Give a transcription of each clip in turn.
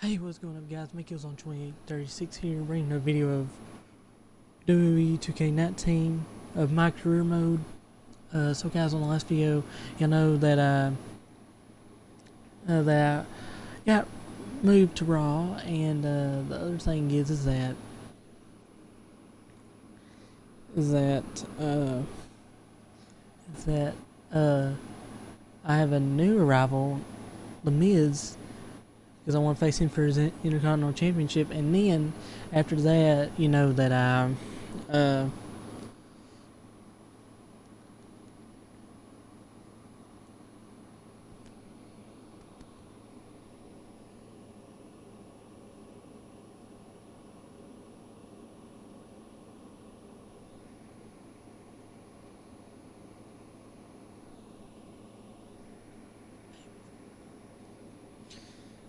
Hey, what's going on, guys? Mickey's on 2836 here, bringing a video of WWE 2K19 of my career mode. So guys, on the last video, you know that I got moved to Raw, and the other thing is that I have a new arrival, The Miz, because I want to face him for his Intercontinental Championship. And then after that, you know that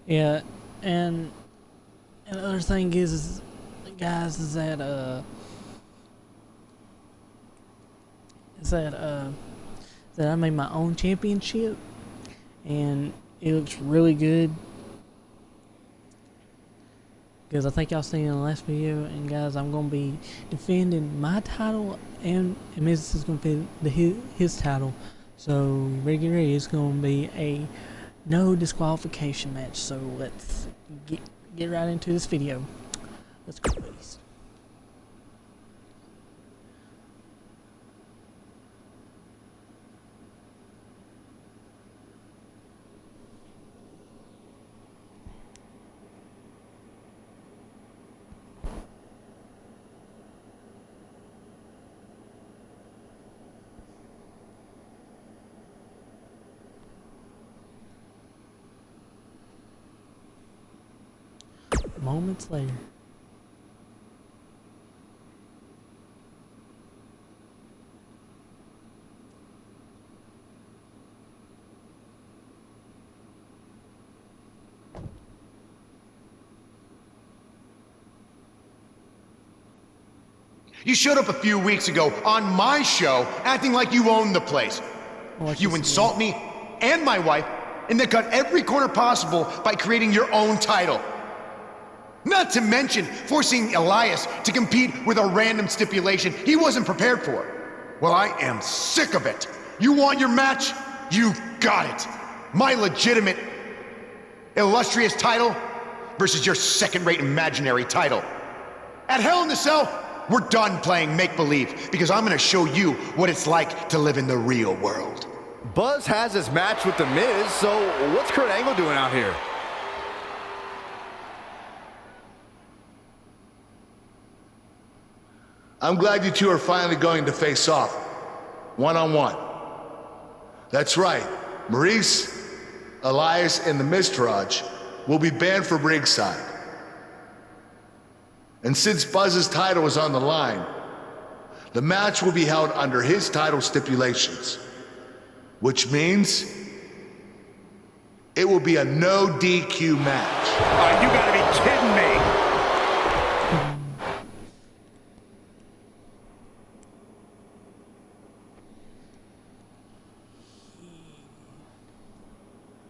yeah, and the other thing is guys, is that I made my own championship, and it looks really good. Because I think y'all seen in the last video, and guys, I'm gonna be defending my title, and Miz is gonna be his title. So ready, get ready. It's gonna be a no disqualification match. So let's get right into this video. Let's go, buddies. Moments later. You showed up a few weeks ago on my show acting like you owned the place. You insult me and my wife, and then cut every corner possible by creating your own title. Not to mention forcing Elias to compete with a random stipulation he wasn't prepared for. Well, I am sick of it. You want your match? You got it. My legitimate, illustrious title versus your second-rate imaginary title. At Hell in a Cell, we're done playing make-believe, because I'm gonna show you what it's like to live in the real world. Buzz has his match with The Miz, so what's Kurt Angle doing out here? I'm glad you two are finally going to face off, one-on-one. That's right, Maurice, Elias, and the Miztourage will be banned from ringside. And since Buzz's title is on the line, the match will be held under his title stipulations, which means it will be a no DQ match. Oh, you gotta be kidding me!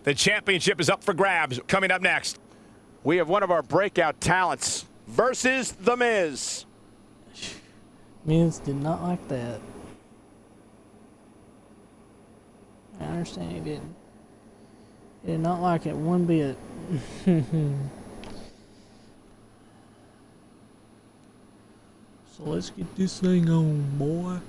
The championship is up for grabs. Coming up next, we have one of our breakout talents versus The Miz. Miz did not like that. I understand he didn't. He did not like it one bit. So let's get this thing on, boy.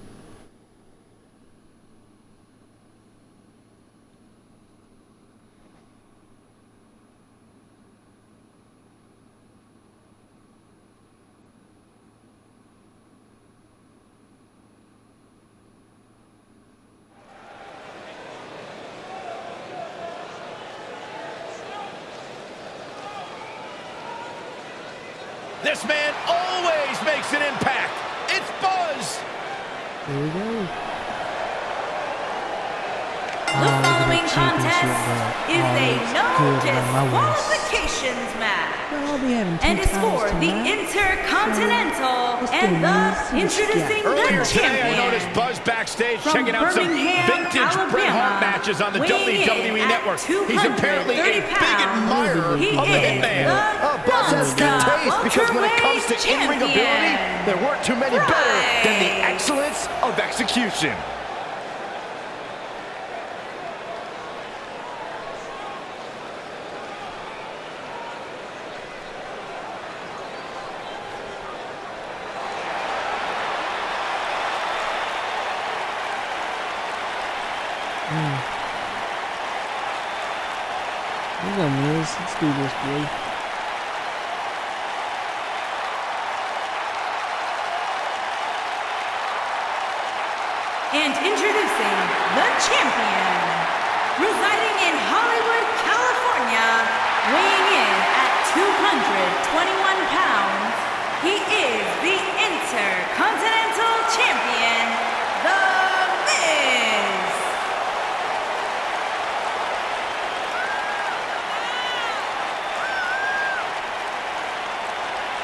This man always makes an impact. It's Buzz. Here we go. The following championship belt. is Oh, a it's no good on my waist. disqualifications match. Well, I'll be having two And it's titles for the tonight. Intercontinental let's and do thus this. Let's introducing go. Earlier the today, I noticed champion. Buzz backstage From checking out some Birmingham, vintage Bret Hart Alabama, matches on the weighing in WWE at Network. He's apparently a 230 big pounds, admirer he of the is Hitman. the Buzz has good taste because when it comes to welterweight in-ring ability, champion. there weren't too many better than the Right. excellence of execution. Let's go, Miz. Let's do this, boy. And introducing the champion, residing in Hollywood, California, weighing in at 221 pounds, he is the Intercontinental Champion, The Miz.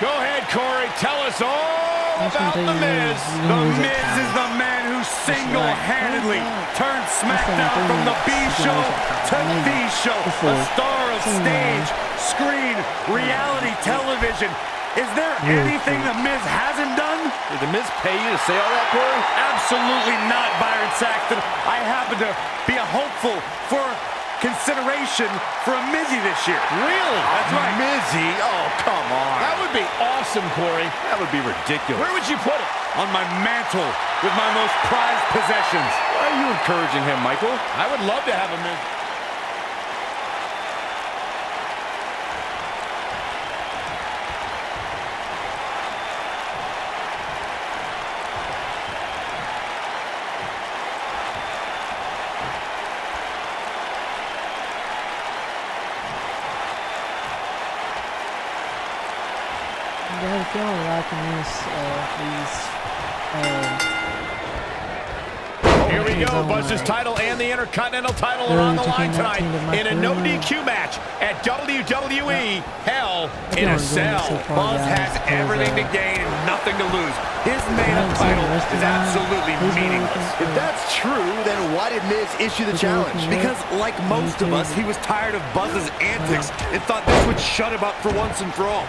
Go ahead, Corey. Tell us all That's about one The thing Miz. you The know is Miz that is the man who single-handedly turned That's SmackDown one from thing the B show to Maybe the show. A before. star of stage, screen, reality television. Is there anything The Miz hasn't done? Did the Miz pay you to say all that, Corey? Absolutely not, Byron Saxton. I happen to be a hopeful for consideration for a Mizzy this year. Really? That's right. Mizzy? Oh, come on. That would be awesome, Corey. That would be ridiculous. Where would you put it? On my mantle with my most prized possessions. Why are you encouraging him, Michael? I would love to have a Miz. Guys, if y'all are liking this, Here we go. Buzz's title and the Intercontinental title are on the line tonight in a no DQ match at WWE Hell in a Cell. Buzz has everything to gain and nothing to lose. His main title is absolutely meaningless. If that's true, then why did Miz issue the challenge? Because, like most of us, he was tired of Buzz's antics and thought this would shut him up for once and for all.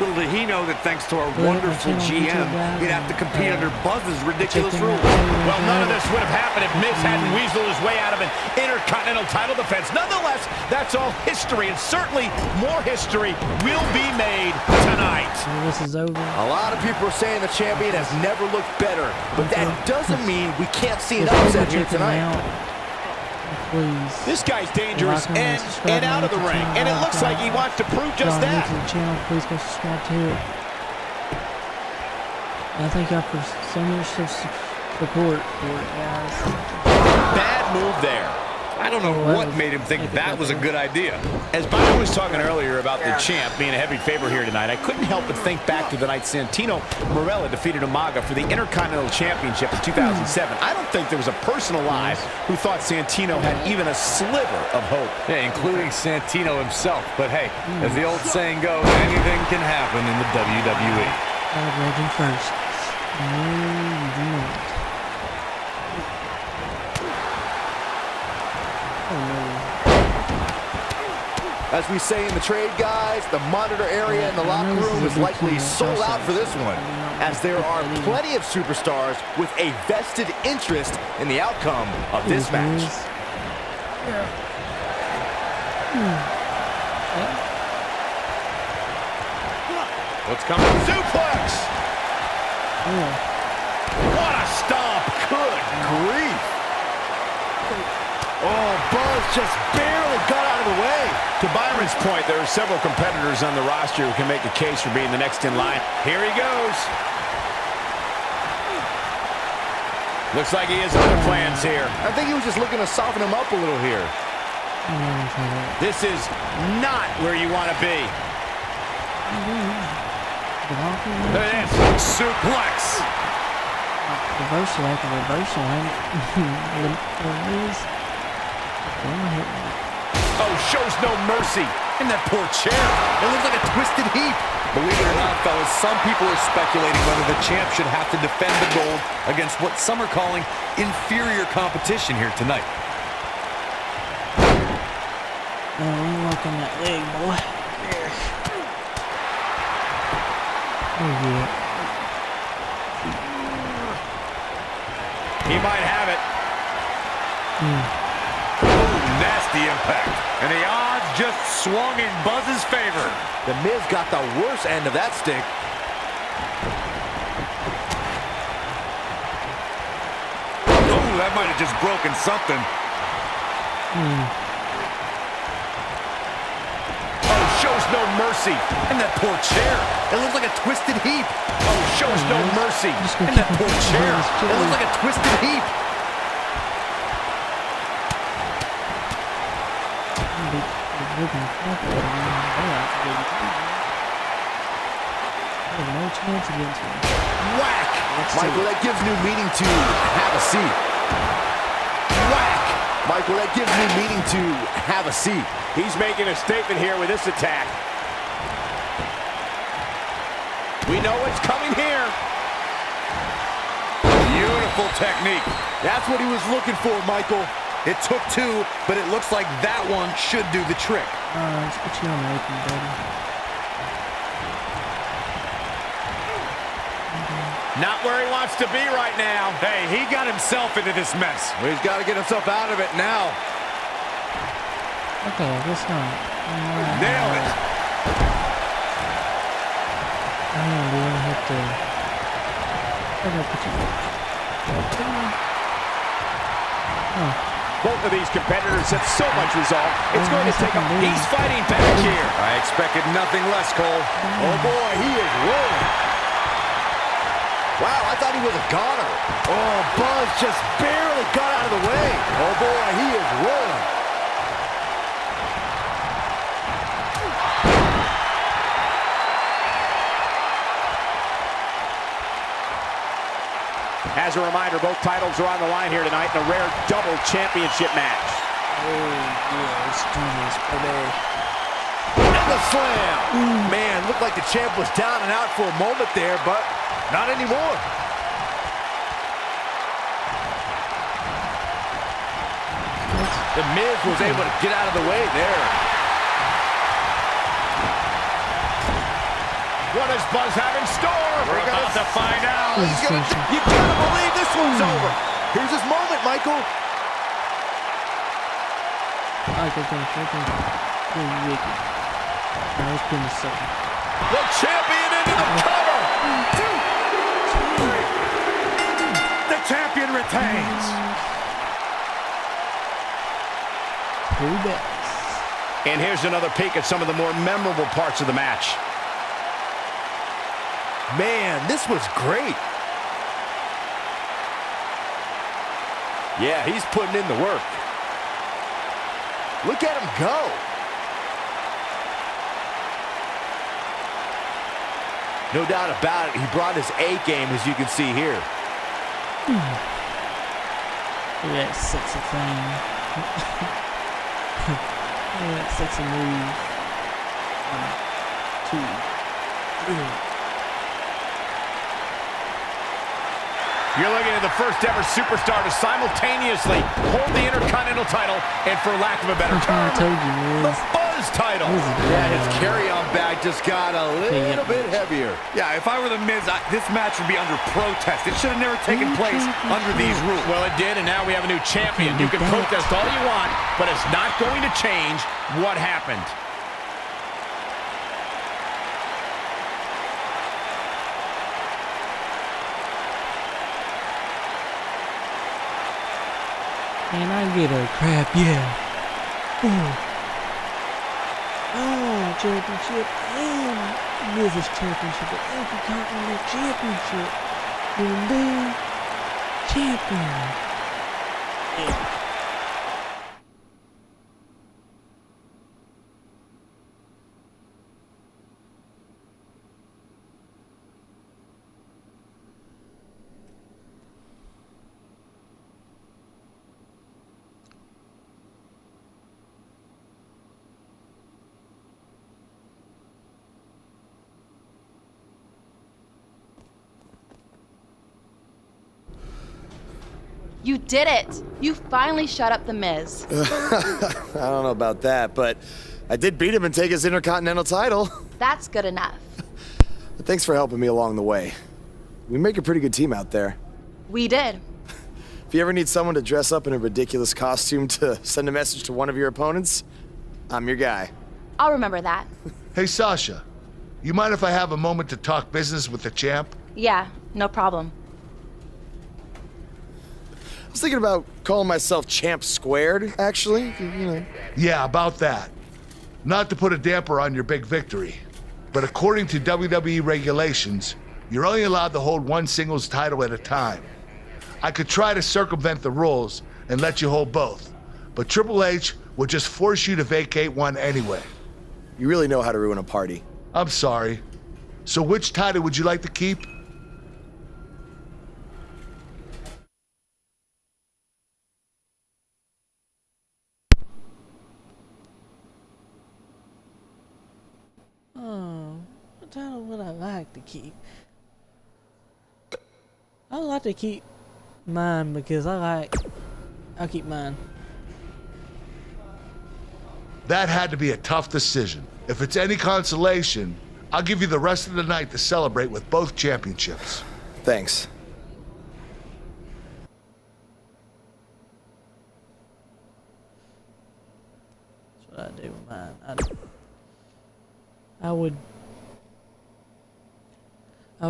Little did he know that thanks to our wonderful GM, he'd have to compete under Buzz's ridiculous rules. Well, none of this would have happened if Miz hadn't weaseled his way out of an Intercontinental title defense. Nonetheless, that's all history, and certainly more history will be made tonight. this is over. A lot of people are saying the champion has never looked better, but that doesn't mean we can't see an Just upset go here check them tonight. out. Please. This guy's dangerous Like and in subscribe and out of the to the ring, channel. and it looks like he wants to prove just Y'all new that. to the channel, please go subscribe to it. And thank y'all for so much support for it, guys. Bad move there. I don't know Well, what made him think maybe that that was a was- good idea. As Byron was talking earlier about the champ being a heavy favorite here tonight, I couldn't help but think back to the night Santino Marella defeated Umaga for the Intercontinental Championship in 2007. I don't think there was a person alive who thought Santino had even a sliver of hope. Yeah, including Santino himself. But hey, as the old saying goes, anything can happen in the WWE. Legend first. No, you do not. Oh, no. As we say in the trade, guys, the monitor area in the locker room is likely sold out for this one, as there are plenty of superstars with a vested interest in the outcome of this match. What's coming? Suplex! What a stomp! Good grief! Oh, Buzz just barely got out of the way. To Byron's point, there are several competitors on the roster who can make a case for being the next in line. Here he goes. Looks like he has other plans here. I think he was just looking to soften him up a little here. This is not where you want to be. Look at this. Suplex. Reversal after reversal, ain't it? Oh, shows no mercy. And that poor chair. It looks like a twisted heap. Believe it or not, fellas, some people are speculating whether the champ should have to defend the gold against what some are calling inferior competition here tonight. Oh, I'm working that leg, boy. There. Oh, yeah. He might have it. Nasty impact. And the odds just swung in Buzz's favor. The Miz got the worst end of that stick. Oh, that might have just broken something. Oh, shows no mercy. And that poor chair. It looks like a twisted heap. Oh, shows no mercy. And that poor chair. It looks like a twisted heap. No chance against me. Whack! Michael, that gives new meaning to have a seat. Whack! Michael, that gives new meaning to have a seat. He's making a statement here with this attack. We know what's coming here. Beautiful technique. That's what he was looking for, Michael. It took two, but it looks like that one should do the trick. Let's put you on the apron, buddy. Not where he wants to be right now. Hey, he got himself into this mess. Well, he's got to get himself out of it now. Okay, this one. Nailed it. I'm gonna have to. I'm gonna put you. Oh. Both of these competitors have so much resolve. It's going to take a... He's fighting back here. I expected nothing less, Cole. Oh, boy, he is rolling. Wow, I thought he was a goner. Oh, Buzz just barely got out of the way. Oh, boy, he is rolling. As a reminder, both titles are on the line here tonight in a rare double championship match. Oh, yeah, let's do this, baby. And the slam. Man, looked like the champ was down and out for a moment there, but not anymore. The Miz was able to get out of the way there. What does Buzz have in store? We're about to find out. You gotta believe this one's over. Here's his moment, Michael. Okay, wicked. Now let's put in the second. The champion into the cover. The champion retains. Who bets? And here's another peek at some of the more memorable parts of the match. Man, this was great. Yeah, he's putting in the work. Look at him go. No doubt about it, he brought his A game, as you can see here. Look at that sexy thing. Look at that sexy move. 1, 2, 3. You're looking at the first ever superstar to simultaneously hold the Intercontinental title and, for lack of a better term, the Buzz title. Yeah, his carry-on bag just got a little bit heavier. Yeah, if I were the Miz, this match would be under protest. It should have never taken place under these rules. Well, it did, and now we have a new champion. You can protest all you want, but it's not going to change what happened. And I get a crap, yeah. Oh, championship and Miz's championship, the Intercontinental Championship. Indeed, champion. Yeah. You did it! You finally shut up The Miz. I don't know about that, but I did beat him and take his Intercontinental title. That's good enough. Thanks for helping me along the way. We make a pretty good team out there. We did. If you ever need someone to dress up in a ridiculous costume to send a message to one of your opponents, I'm your guy. I'll remember that. Hey, Sasha, you mind if I have a moment to talk business with the champ? Yeah, no problem. I was thinking about calling myself Champ Squared, actually. You know. Yeah, about that. Not to put a damper on your big victory, but according to WWE regulations, you're only allowed to hold one singles title at a time. I could try to circumvent the rules and let you hold both, but Triple H would just force you to vacate one anyway. You really know how to ruin a party. I'm sorry. So which title would you like to keep? Oh, what title would I like to keep? I would like to keep mine because I'll keep mine. That had to be a tough decision. If it's any consolation, I'll give you the rest of the night to celebrate with both championships. Thanks. That's what I do with mine. I would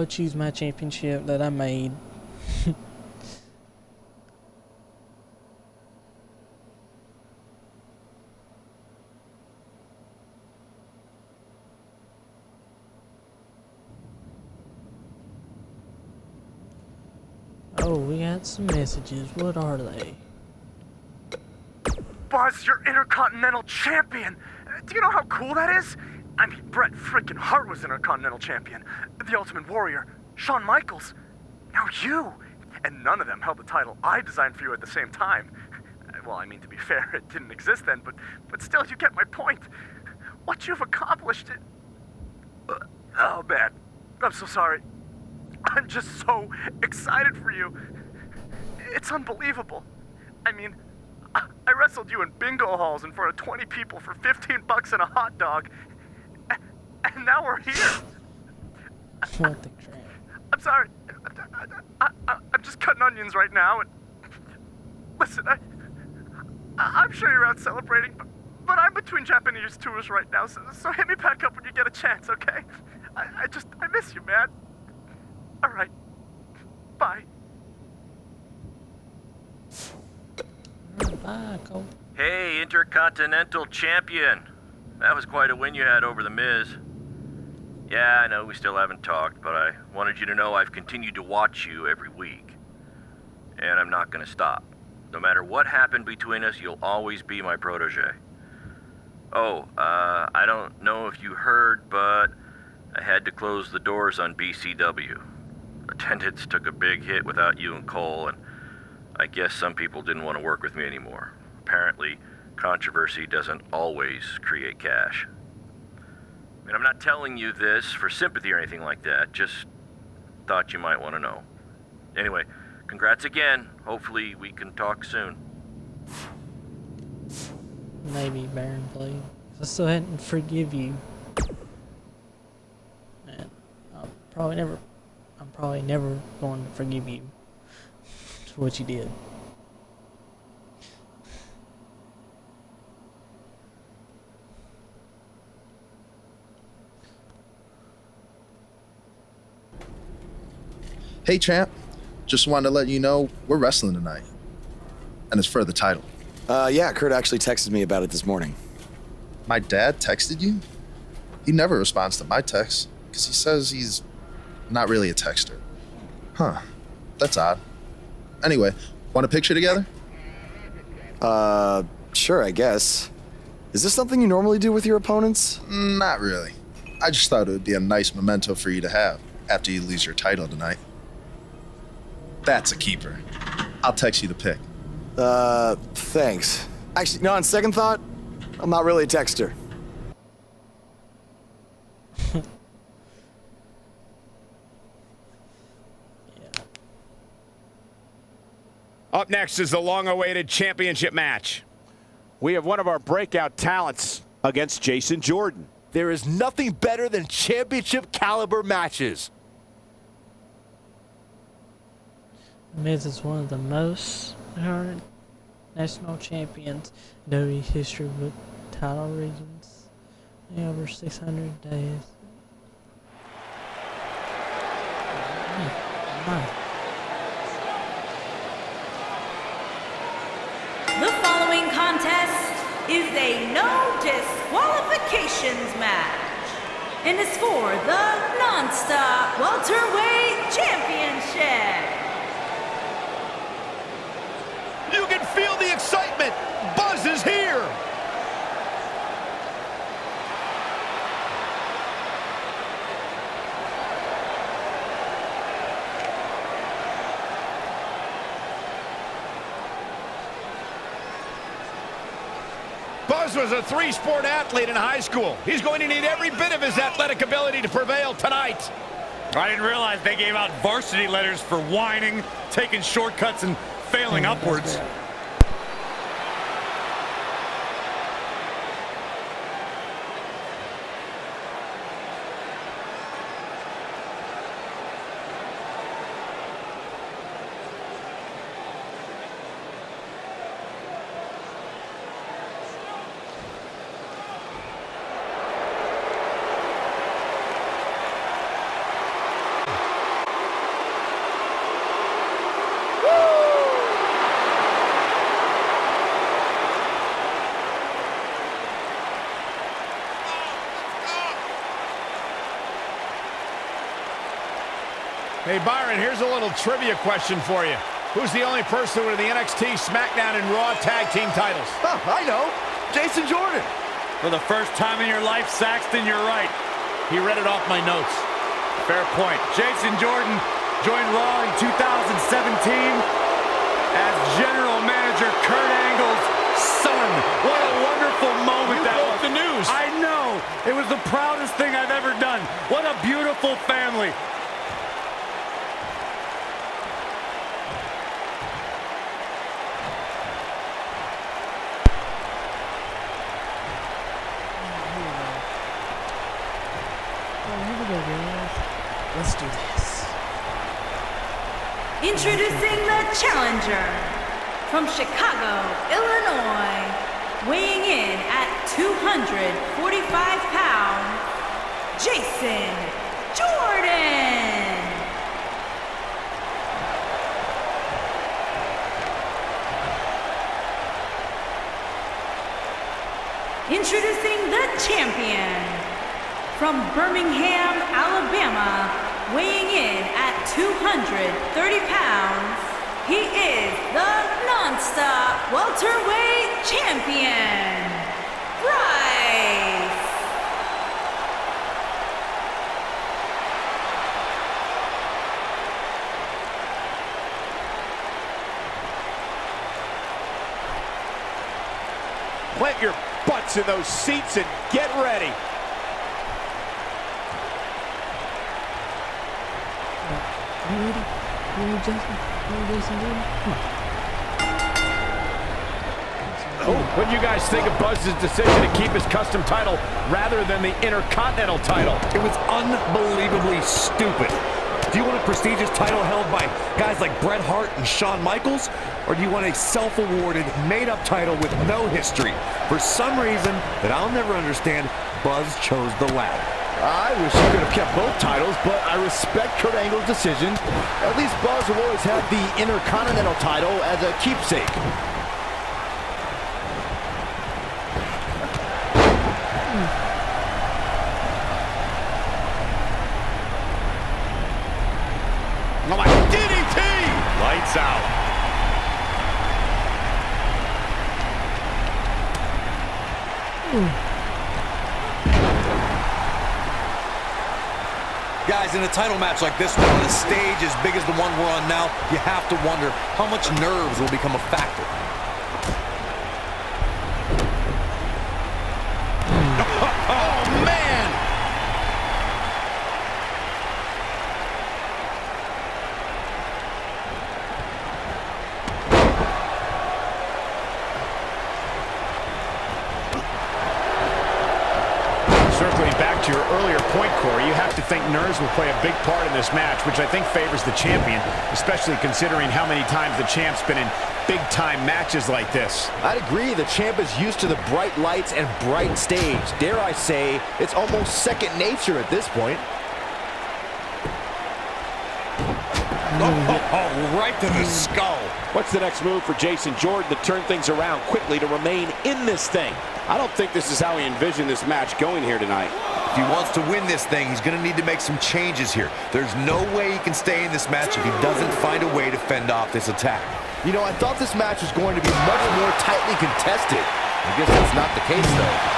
choose my championship that I made. Oh, we got some messages. What are they? Buzz, you're Intercontinental Champion! Do you know how cool that is? I mean, Bret frickin' Hart was Intercontinental Champion. The Ultimate Warrior, Shawn Michaels. Now you! And none of them held the title I designed for you at the same time. Well, I mean, to be fair, it didn't exist then, but still, you get my point. What you've accomplished... Oh, man. I'm so sorry. I'm just so excited for you. It's unbelievable. I mean, I wrestled you in bingo halls in front of 20 people for $15 and a hot dog. And now we're here. What the crap? I'm sorry. I'm just cutting onions right now. And listen, I'm sure you're out celebrating, but I'm between Japanese tours right now, so hit me back up when you get a chance, okay? I miss you, man. All right. Bye. Bye, Cole. Hey, Intercontinental Champion. That was quite a win you had over The Miz. Yeah, I know we still haven't talked, but I wanted you to know I've continued to watch you every week. And I'm not gonna stop. No matter what happened between us, you'll always be my protege. Oh, I don't know if you heard, but I had to close the doors on BCW. Attendance took a big hit without you and Cole, and I guess some people didn't want to work with me anymore. Apparently, controversy doesn't always create cash. I mean, I'm not telling you this for sympathy or anything like that, just thought you might want to know. Anyway, congrats again. Hopefully we can talk soon. Maybe, Baron, please. I still hadn't forgive you. And I'm probably never going to forgive you for what you did. Hey champ, just wanted to let you know we're wrestling tonight. And it's for the title. Yeah, Kurt actually texted me about it this morning. My dad texted you? He never responds to my texts, because he says he's not really a texter. Huh, that's odd. Anyway, want a picture together? Sure, I guess. Is this something you normally do with your opponents? Not really. I just thought it would be a nice memento for you to have after you lose your title tonight. That's a keeper. I'll text you the pic. Thanks. Actually, no, on second thought, I'm not really a texter. Up next is the long-awaited championship match. We have one of our breakout talents against Jason Jordan. There is nothing better than championship caliber matches. Miz is one of the most current national champions in WWE history with title reigns in over 600 days. The following contest is a no disqualifications match and is for the non-stop welterweight championship. You can feel the excitement. Buzz is here. Buzz was a three-sport athlete in high school. He's going to need every bit of his athletic ability to prevail tonight. I didn't realize they gave out varsity letters for whining, taking shortcuts, and failing upwards. Hey, Byron, here's a little trivia question for you. Who's the only person with the NXT, SmackDown, and Raw tag team titles? Oh, I know. Jason Jordan. For the first time in your life, Saxton, you're right. He read it off my notes. Fair point. Jason Jordan joined Raw in 2017 as General Manager Kurt Angle's son. What a wonderful moment that was. The news. I know. It was the proudest thing I've ever done. What a beautiful family. Let's do this. Introducing the challenger from Chicago, Illinois, weighing in at 245 pounds, Jason Jordan. Introducing the champion from Birmingham, Alabama, weighing in at 230 pounds, he is the non-stop welterweight champion, Bryce. Plant your butts in those seats and get ready. You ready? You ready, Jason? You ready, Jason Jordan? Come on. What do you guys think of Buzz's decision to keep his custom title rather than the Intercontinental title? It was unbelievably stupid. Do you want a prestigious title held by guys like Bret Hart and Shawn Michaels? Or do you want a self-awarded, made-up title with no history? For some reason that I'll never understand, Buzz chose the latter. I wish he could have kept both titles, but I respect Kurt Angle's decision. At least Buzz will always have the Intercontinental title as a keepsake. Oh my, DDT! Lights out. Guys, in a title match like this one, on a stage as big as the one we're on now, you have to wonder how much nerves will become a factor. Oh, man! Circling back to your earlier point, Corey, you have to think nerves will play a big part in this match, which I think favors the champion, especially considering how many times the champ's been in big-time matches like this. I'd agree. The champ is used to the bright lights and bright stage. Dare I say, it's almost second nature at this point. Oh, right to the skull. What's the next move for Jason Jordan to turn things around quickly to remain in this thing? I don't think this is how he envisioned this match going here tonight. If he wants to win this thing, he's going to need to make some changes here. There's no way he can stay in this match if he doesn't find a way to fend off this attack. You know, I thought this match was going to be much more tightly contested. I guess that's not the case, though.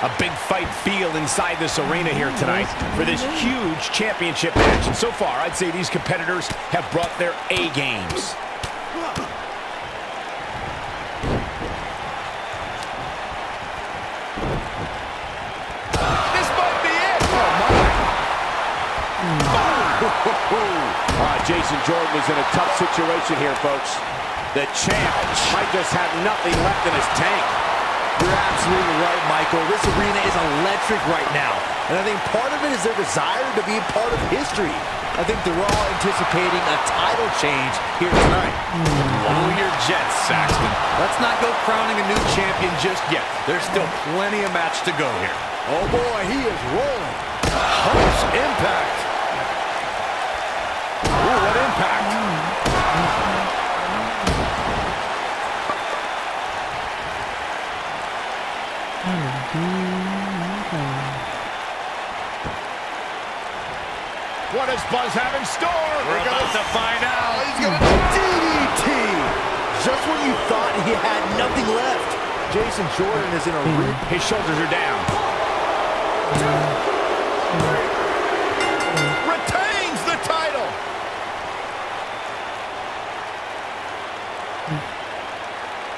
A big fight feel inside this arena here tonight for this huge championship match. And so far, I'd say these competitors have brought their A games. This might be it! Jason Jordan is in a tough situation here, folks. The champ might just have nothing left in his tank. You're absolutely right, Michael. This arena is electric right now. And I think part of it is their desire to be a part of history. I think they're all anticipating a title change here tonight. Blow your jets, Saxton. Let's not go crowning a new champion just yet. There's still plenty of match to go here. Oh boy, he is rolling. Harsh impact. Ooh, what impact. What does Buzz have in store? We're about to find out. He's going to DDT. Just when you thought he had nothing left. Jason Jordan is in a His shoulders are down. Retains the title.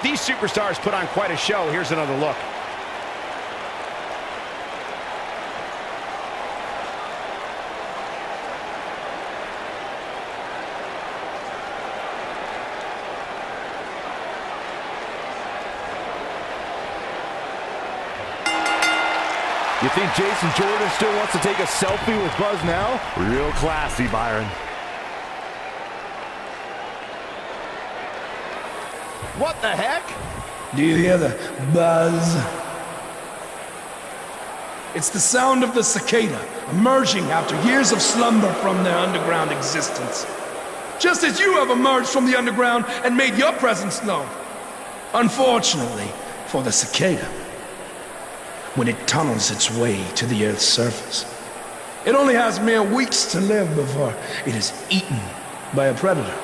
These superstars put on quite a show. Here's another look. You think Jason Jordan still wants to take a selfie with Buzz now? Real classy, Byron. What the heck? Do you hear the buzz? It's the sound of the cicada emerging after years of slumber from their underground existence. Just as you have emerged from the underground and made your presence known. Unfortunately for the cicada, when it tunnels its way to the Earth's surface, it only has mere weeks to live before it is eaten by a predator.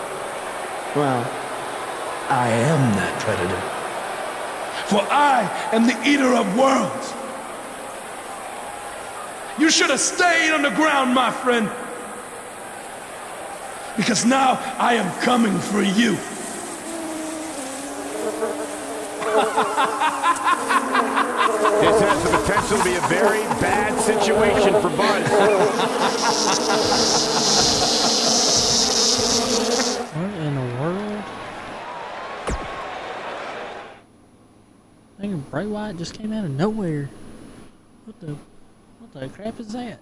Well, I am that predator. For I am the eater of worlds. You should have stayed underground, my friend. Because now I am coming for you. This has the potential to be a very bad situation for Buzz. What in the world? I think Bray Wyatt just came out of nowhere. What the crap is that?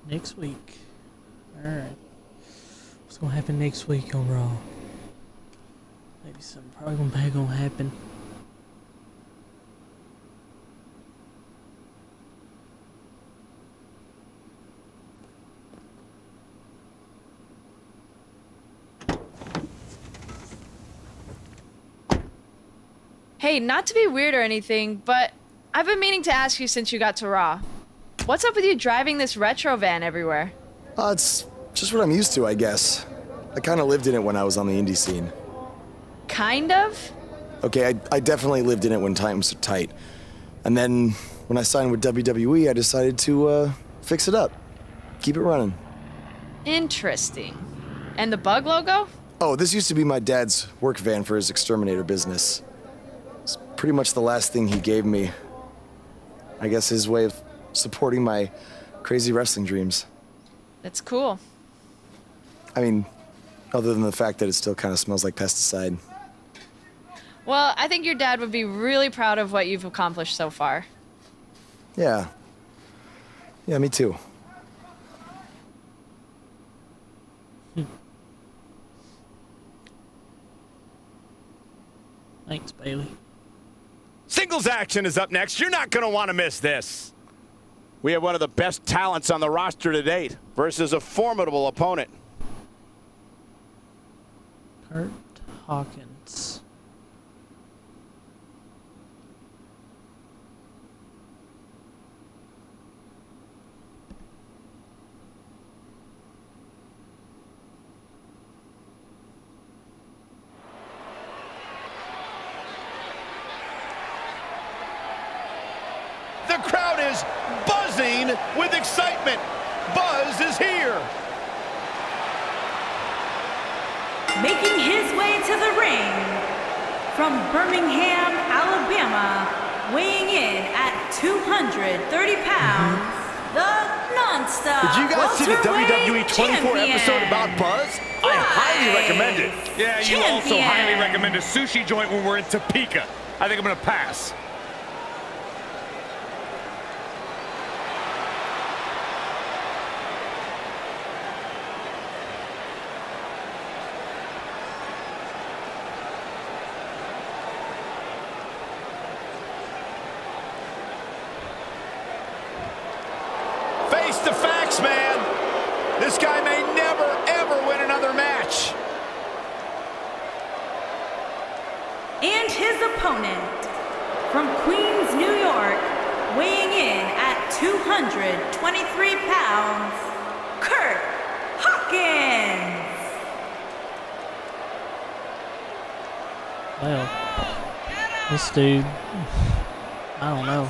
Next week. Alright. What's gonna happen next week on Raw? Maybe something probably gonna happen. Hey, not to be weird or anything, but I've been meaning to ask you since you got to Raw. What's up with you driving this retro van everywhere? It's just what I'm used to, I guess. I kind of lived in it when I was on the indie scene. Kind of? Okay, I definitely lived in it when times were tight. And then when I signed with WWE, I decided to fix it up. Keep it running. Interesting. And the bug logo? Oh, this used to be my dad's work van for his exterminator business. It's pretty much the last thing he gave me. I guess his way of supporting my crazy wrestling dreams. That's cool. I mean, other than the fact that it still kind of smells like pesticide. Well, I think your dad would be really proud of what you've accomplished so far. Yeah. Yeah, me too. Thanks, Bailey. Singles action is up next. You're not going to want to miss this. We have one of the best talents on the roster to date versus a formidable opponent. Kurt Hawkins. The crowd is buzzing with excitement. Buzz is here. Making his way to the ring from Birmingham, Alabama, weighing in at 230 pounds, the non-stop Did you guys see the WWE 24 champion. episode about Buzz? I highly recommend it. Yeah, you also highly recommend a sushi joint when we're in Topeka. I think I'm going to pass. Face the facts, man. This guy may never, ever win another match. And his opponent from Queens, New York, weighing in at 223 pounds, Kurt Hawkins. Well, this dude, I don't know.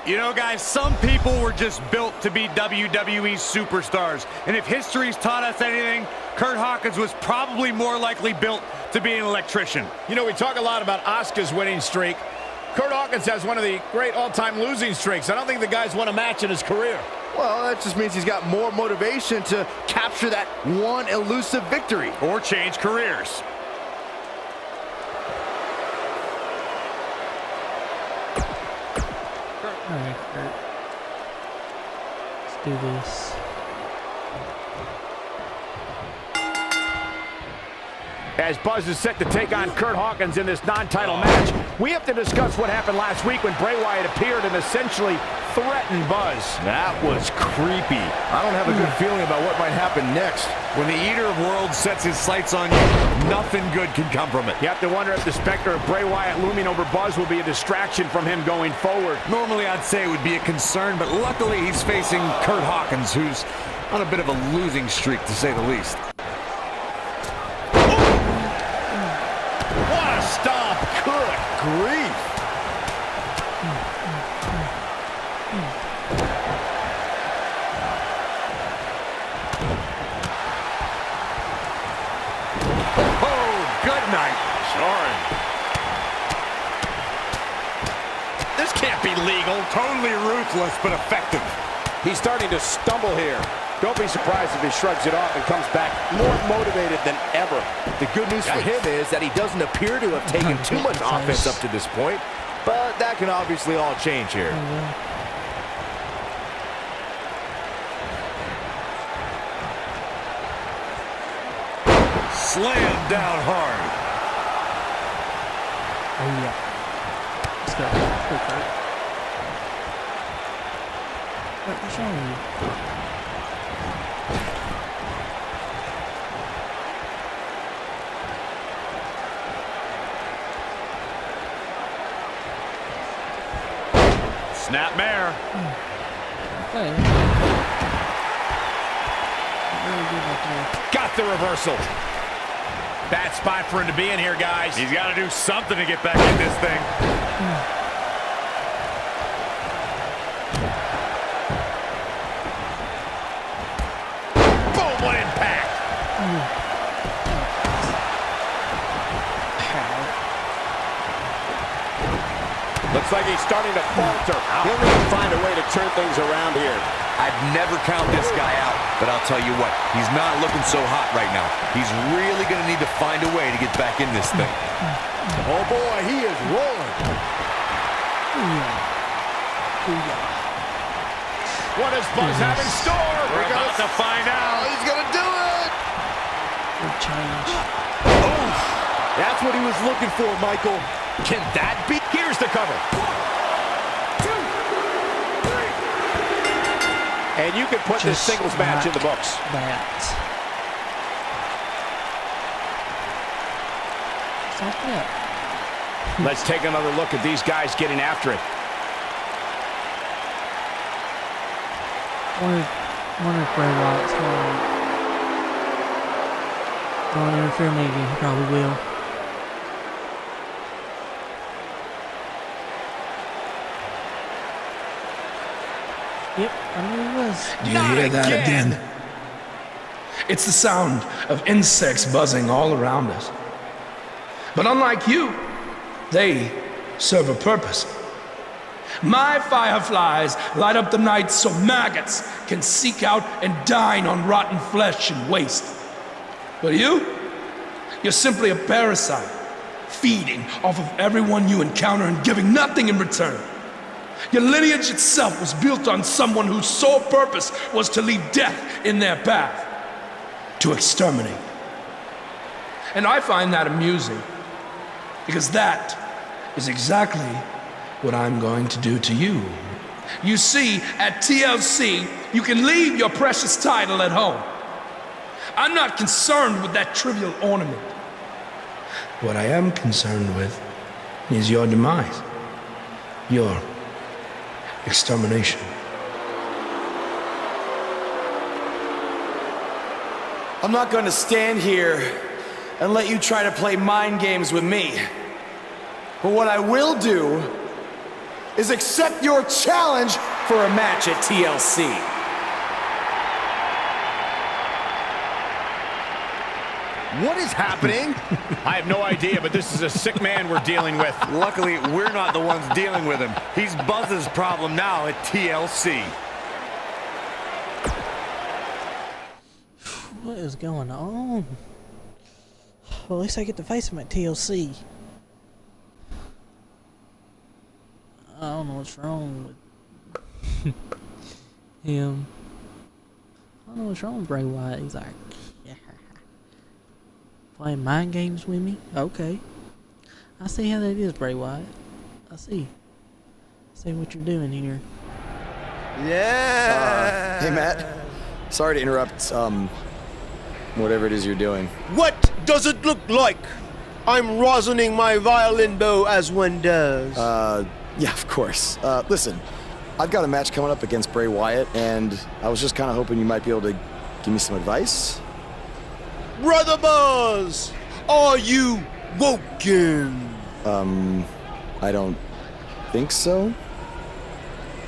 You know, guys, some people were just built to be WWE superstars. And if history's taught us anything, Kurt Hawkins was probably more likely built to be an electrician. You know, we talk a lot about Asuka's winning streak. Kurt Hawkins has one of the great all-time losing streaks. I don't think the guy's won a match in his career. Well, that just means he's got more motivation to capture that one elusive victory. Or change careers. Alright, Kurt. Let's do this. As Buzz is set to take on Kurt Hawkins in this non-title match, we have to discuss what happened last week when Bray Wyatt appeared and essentially threatened Buzz. That was creepy. I don't have a good feeling about what might happen next. When the Eater of Worlds sets his sights on you, nothing good can come from it. You have to wonder if the specter of Bray Wyatt looming over Buzz will be a distraction from him going forward. Normally, I'd say it would be a concern, but luckily he's facing Kurt Hawkins, who's on a bit of a losing streak, to say the least. What a stomp. Good grief. Oh, good night. Sorry. This can't be legal. Totally ruthless, but effective. He's starting to stumble here. Don't be surprised if he shrugs it off and comes back more motivated than ever. The good news for him is that he doesn't appear to have taken too much offense up to this point, but that can obviously all change here. Slam down hard. Oh yeah. Let's go. Let's go, Kurt. What, what's wrong with you? Snapmare. Okay. Really good right there. Got the reversal. Bad spot for him to be in here, guys. He's got to do something to get back in this thing. Boom, what impact. looks like he's starting to falter. He'll need to find a way to turn things around here. I'd never count this guy out, but I'll tell you what, he's not looking so hot right now. He's really going to need to find a way to get back in this thing. Oh boy, he is rolling. What does Buzz have in store? We're about to find out. He's going to do it. Good change. Oh, that's what he was looking for, Michael. Can that be? Here's the cover. 1, 2, 3. And you can put this singles match in the books. Let's take another look at these guys getting after it. Wonder if Bray Wyatt's going to interfere. Maybe he probably will. Yep, I knew he was. Do you hear that again? It's the sound of insects buzzing all around us. But unlike you, they serve a purpose. My fireflies light up the night so maggots can seek out and dine on rotten flesh and waste. But you're simply a parasite, feeding off of everyone you encounter and giving nothing in return. Your lineage itself was built on someone whose sole purpose was to leave death in their path, to exterminate. And I find that amusing, because that is exactly what I'm going to do to you. You see, at TLC, you can leave your precious title at home. I'm not concerned with that trivial ornament. What I am concerned with is your demise, your extermination. I'm not going to stand here and let you try to play mind games with me. But what I will do is accept your challenge for a match at TLC. What is happening? I have no idea, but this is a sick man we're dealing with. Luckily, we're not the ones dealing with him. He's Buzz's problem now at TLC. What is going on? Well, at least I get to face him at TLC. I don't know what's wrong with him. I don't know what's wrong with Bray Wyatt. He's like, yeah, playing mind games with me? Okay. I see how that is, Bray Wyatt. I see what you're doing here. Yeah. Hey, Matt. Sorry to interrupt, whatever it is you're doing. What does it look like? I'm rosining my violin bow as one does. Yeah, of course. Listen, I've got a match coming up against Bray Wyatt, and I was just kind of hoping you might be able to give me some advice. Brother Buzz, are you woken? I don't think so.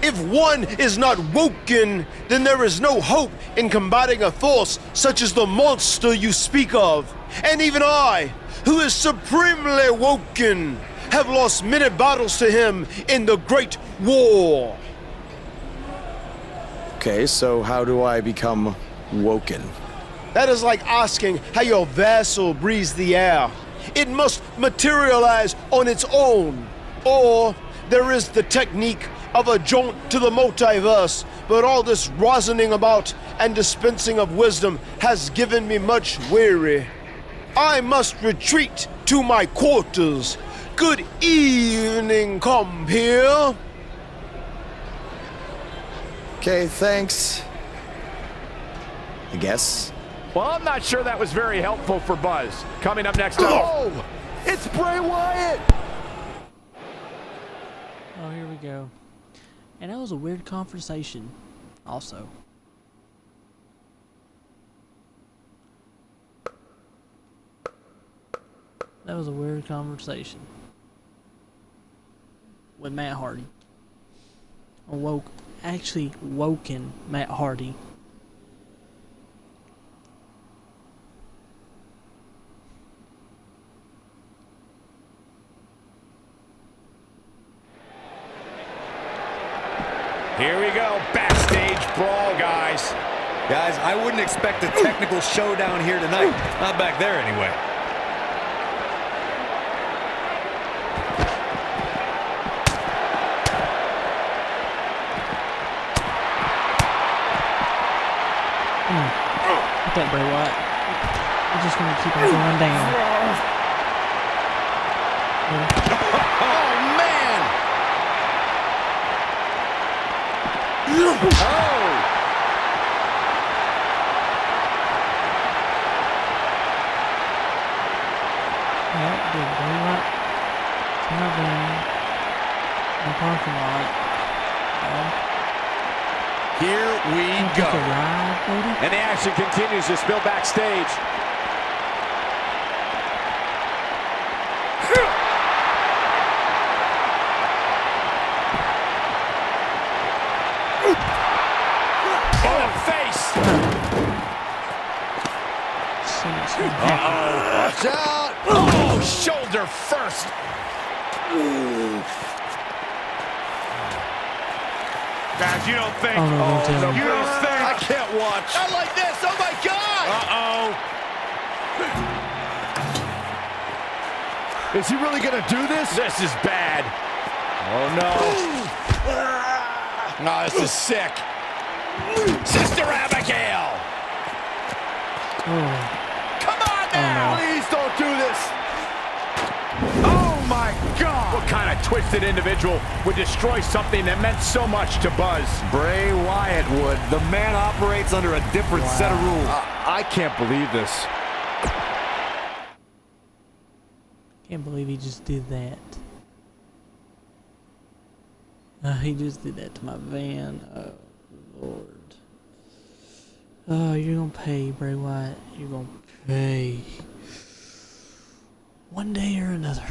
If one is not woken, then there is no hope in combating a force such as the monster you speak of. And even I, who is supremely woken, have lost many battles to him in the Great War. Okay, so how do I become woken? That is like asking how your vessel breathes the air. It must materialize on its own. Or there is the technique of a jaunt to the multiverse, but all this rosining about and dispensing of wisdom has given me much weary. I must retreat to my quarters. Good evening, compeer. Okay, thanks. I guess. Well, I'm not sure that was very helpful for Buzz. Coming up next. Oh, it's Bray Wyatt. Oh, here we go. And that was a weird conversation, also. That was a weird conversation. With Matt Hardy. Actually woken Matt Hardy. Here we go. Backstage brawl, guys. Guys, I wouldn't expect a technical showdown here tonight. Not back there, anyway. Look at Bray Wyatt. We're just gonna keep on going down. Oh, man! Oh! Yeah, dude, Bray Wyatt. Come on, man. In the parking lot. Here we go. Ride, and the action continues to spill backstage. Oh, the face! Uh-oh. Watch out! Oh, shoulder first. Guys, you don't think. Oh, no, no, you don't think. I can't watch. Not like this. Oh, my God. Uh-oh. Is he really going to do this? This is bad. Oh, no. No, this is sick. Sister Abigail. Come on now. Please don't do this. Oh, my God. What kind of twisted individual would destroy something that meant so much to Buzz? Bray Wyatt would. The man operates under a different set of rules. I can't believe this. Can't believe he just did that. He just did that to my van. Oh, Lord. Oh, you're gonna pay, Bray Wyatt. You're gonna pay. One day or another.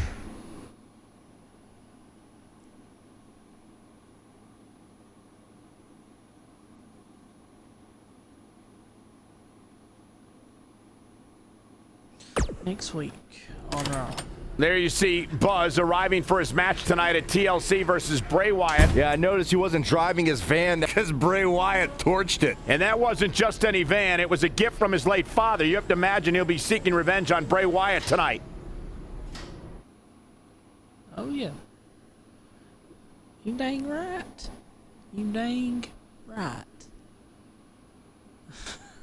Next week on Raw. There you see Buzz arriving for his match tonight at TLC versus Bray Wyatt. Yeah, I noticed he wasn't driving his van because Bray Wyatt torched it. And that wasn't just any van. It was a gift from his late father. You have to imagine he'll be seeking revenge on Bray Wyatt tonight. Oh, yeah. You dang right. You dang right.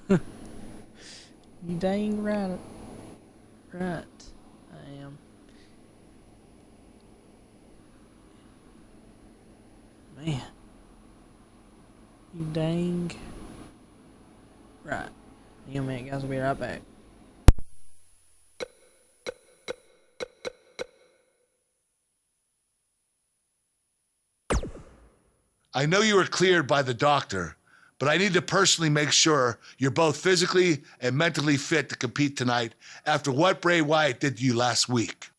You dang right. Right. I am. Man. You dang right. Hang on a minute, guys. I'll be right back. I know you were cleared by the doctor, but I need to personally make sure you're both physically and mentally fit to compete tonight after what Bray Wyatt did to you last week.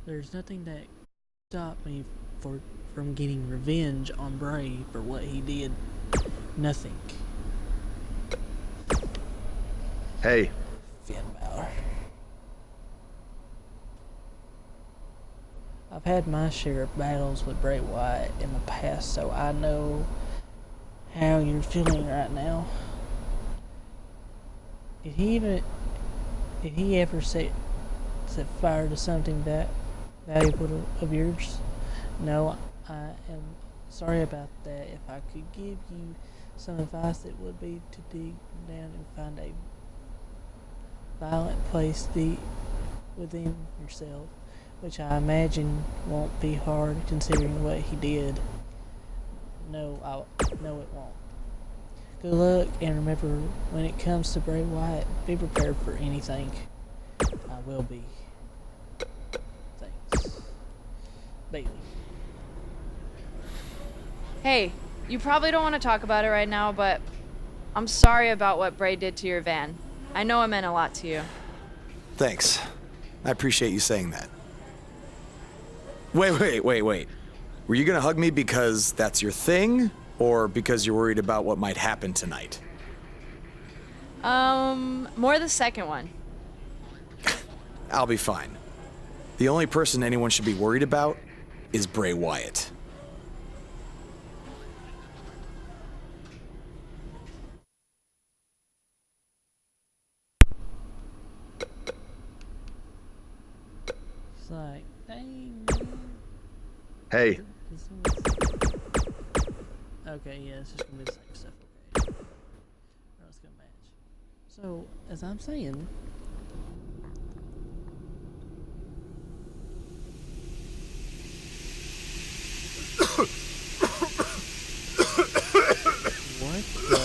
There's nothing that stopped me from getting revenge on Bray for what he did. Nothing. Hey. Finn Balor. I've had my share of battles with Bray Wyatt in the past, so I know how you're feeling right now. Did he ever set fire to something that valuable of yours? No, I am sorry about that. If I could give you some advice, it would be to dig down and find a violent place deep within yourself, which I imagine won't be hard considering what he did. No, it won't. Good luck, and remember, when it comes to Bray Wyatt, be prepared for anything. I will be. Bailey. Hey, you probably don't want to talk about it right now, but I'm sorry about what Bray did to your van. I know it meant a lot to you. Thanks. I appreciate you saying that. Wait. Were you gonna hug me because that's your thing, or because you're worried about what might happen tonight? More the second one. I'll be fine. The only person anyone should be worried about is Bray Wyatt. It's like, dang. Hey. Okay, yeah, it's just gonna be the same stuff. Okay. Or it's gonna match. So, as I'm saying. What the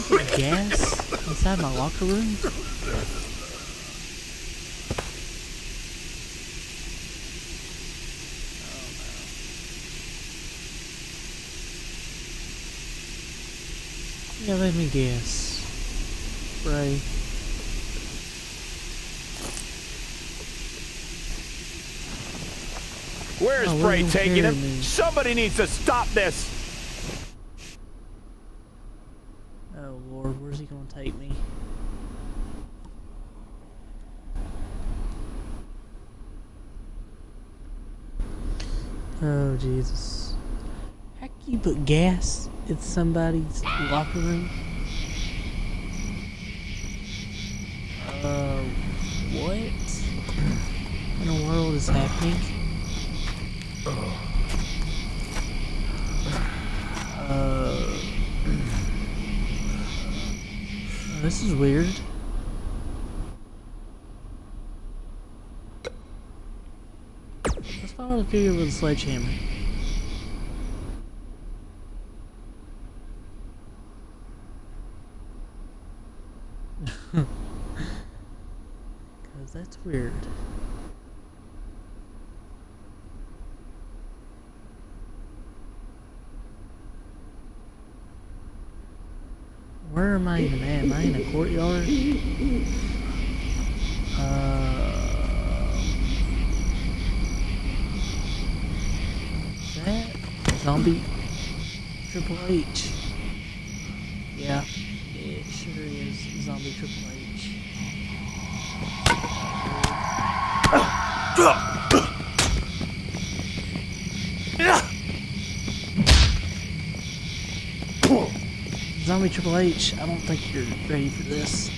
crap? Gas inside my locker room? Yeah, let me guess. Bray. Where's Bray taking him? Somebody needs to stop this. Oh Lord, where's he gonna take me? Oh Jesus. How can you put gas in somebody's locker room? What in the world is happening? This is weird. Let's follow the figure with a sledgehammer. Cause that's weird. Where am I even at? Am I in a courtyard? Is that zombie Triple H? Yeah, it sure is zombie Triple H. Zombie Triple H, I don't think you're ready for this.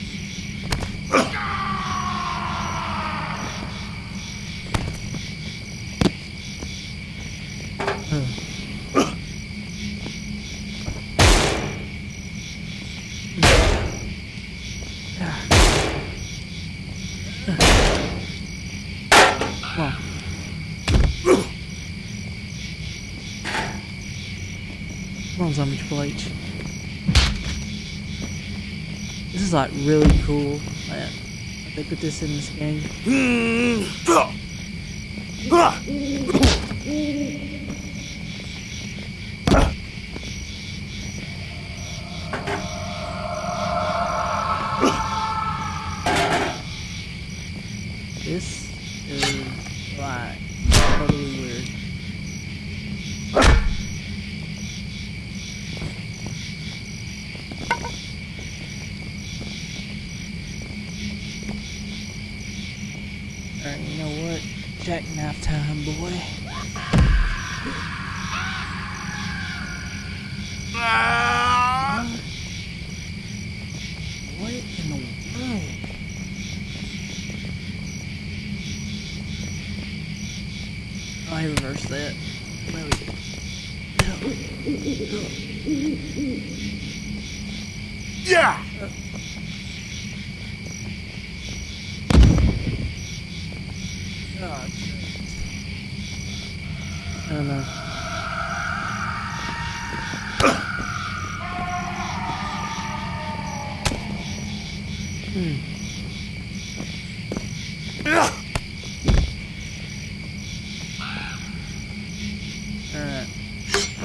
Come on. Come on, Zombie Triple H. This is like really cool. Man, they put this in this game. This is like totally weird. Alright, you know what? Jackknife time, boy. What in the world? Oh, I reversed that. There we go. Yeah! Oh, I don't know.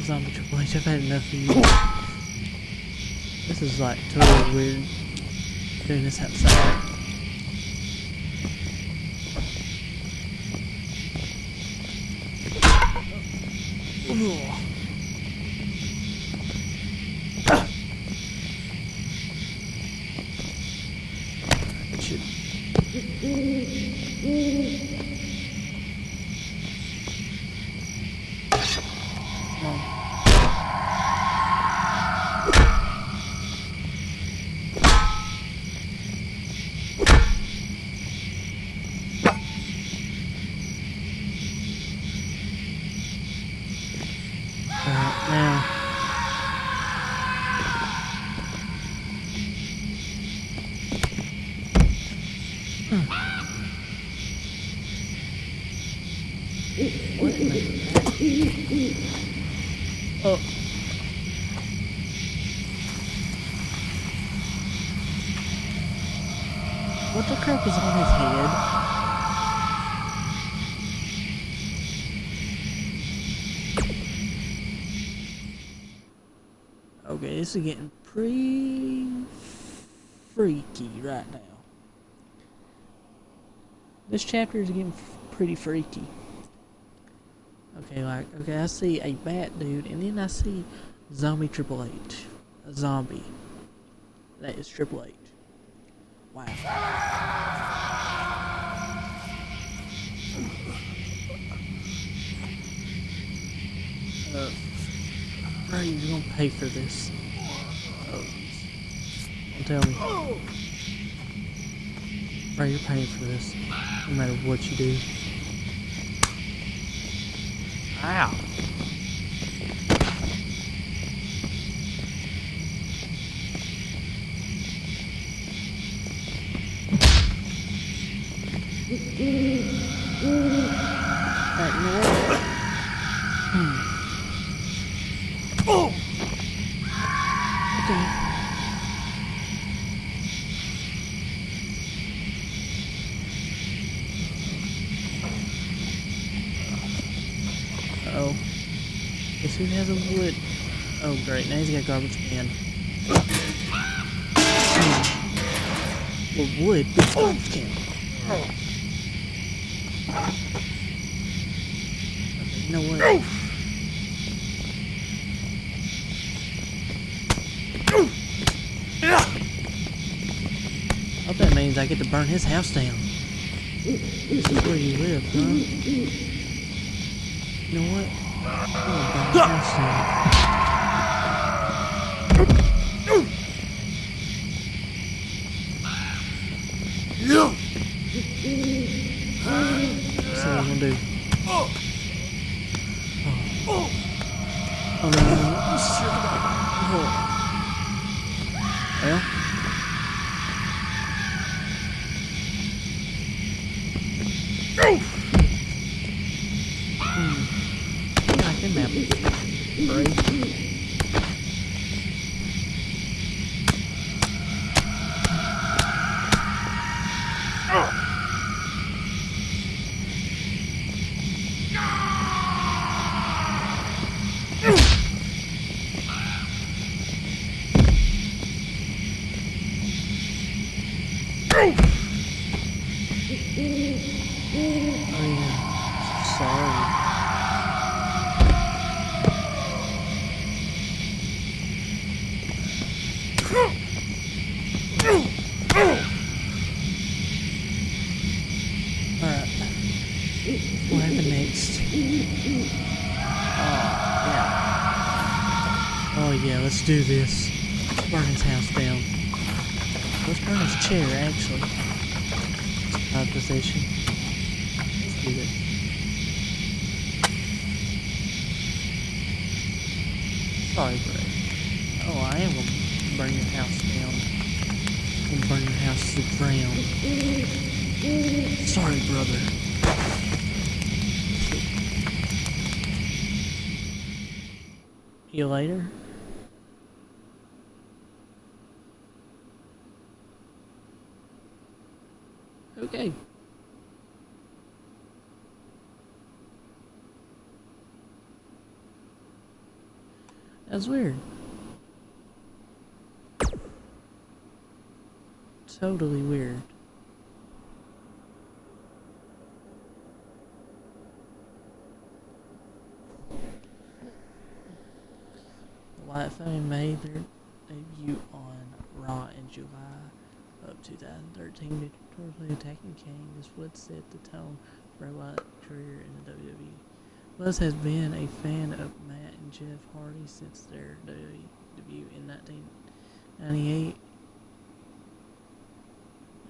Zombie Triple H, I've had enough of you. This is like totally weird doing this outside. Now. Oh. What the crap is on his head? Okay, this is getting pretty freaky right now. This chapter is getting pretty freaky. Okay, okay, I see a bat dude, and then I see Zombie Triple H. A zombie. That is Triple H. Wow. Bro, you're gonna pay for this. Oh, don't tell me. Bro, you're paying for this. No matter what you do. Ow. Alright, you know what? Oh! Okay. Uh-oh. Guess who has a wood? Oh, great. Now he's got a garbage can. Well, wood, but garbage can. Okay, you know what? I hope that means I get to burn his house down. This is where you live, huh? You know what? I'm gonna burn his house down. That's what I'm gonna do. Oh no, no, no. Oh. Well. I can map it. What happened next? Oh yeah, let's do this. Let's burn his house down. Let's burn his chair, actually. Out of position. Let's do this. Sorry, Bray. Oh, I am gonna burn your house down. I'm gonna burn your house to the ground. Sorry, brother. See you later. Okay. That's weird. Totally weird. The White Family made their debut on Raw in July of 2013, victoriously attacking Kane. This would set the tone for White's career in the WWE. Buzz has been a fan of Matt and Jeff Hardy since their WWE debut in 1998.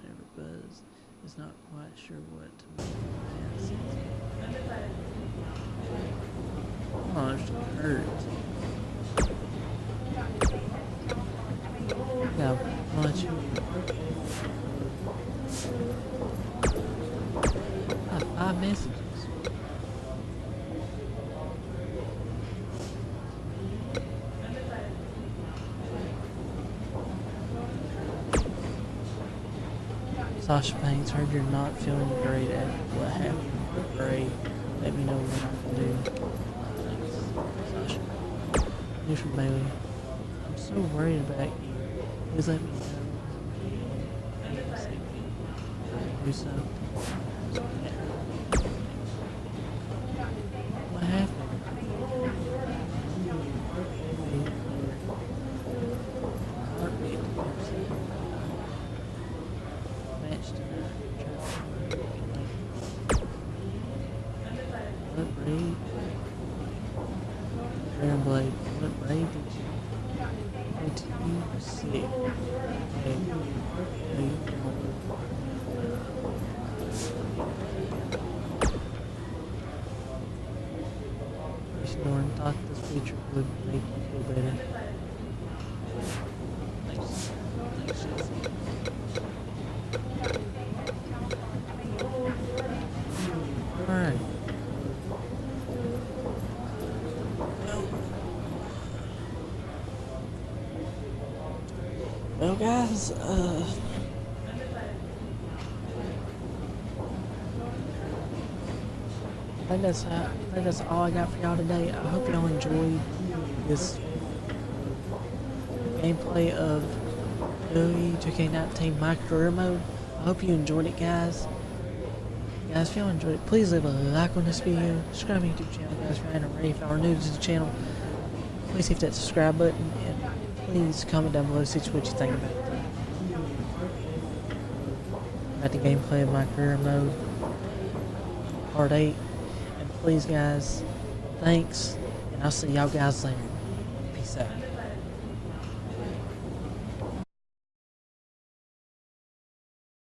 Whenever Buzz is not quite sure what to make of Matt. Oh, it hurts. How much? I have 5 messages. Sasha Banks, heard you're not feeling great after what happened. Great. Let me know what I can do. Thanks, Sasha. News from Bailey. I'm so worried about you. Please let me know. Do something. What happened? Heartbeat. Match tonight. What braid? Iron Blade. What braid did you? What did you see? Lauren thought this feature would make you feel better. Thanks. Alright. Well guys, I think that's all I got for y'all today. I hope y'all enjoyed this gameplay of WWE 2K19 My Career Mode. I hope you enjoyed it, guys. Guys, if y'all enjoyed it, please leave a like on this video. Subscribe to my YouTube channel, guys, if you're already. If y'all are new to the channel, please hit that subscribe button and please comment down below see what you think about the gameplay of My Career Mode Part 8. And please, guys, thanks, and I'll see y'all guys later. Peace out.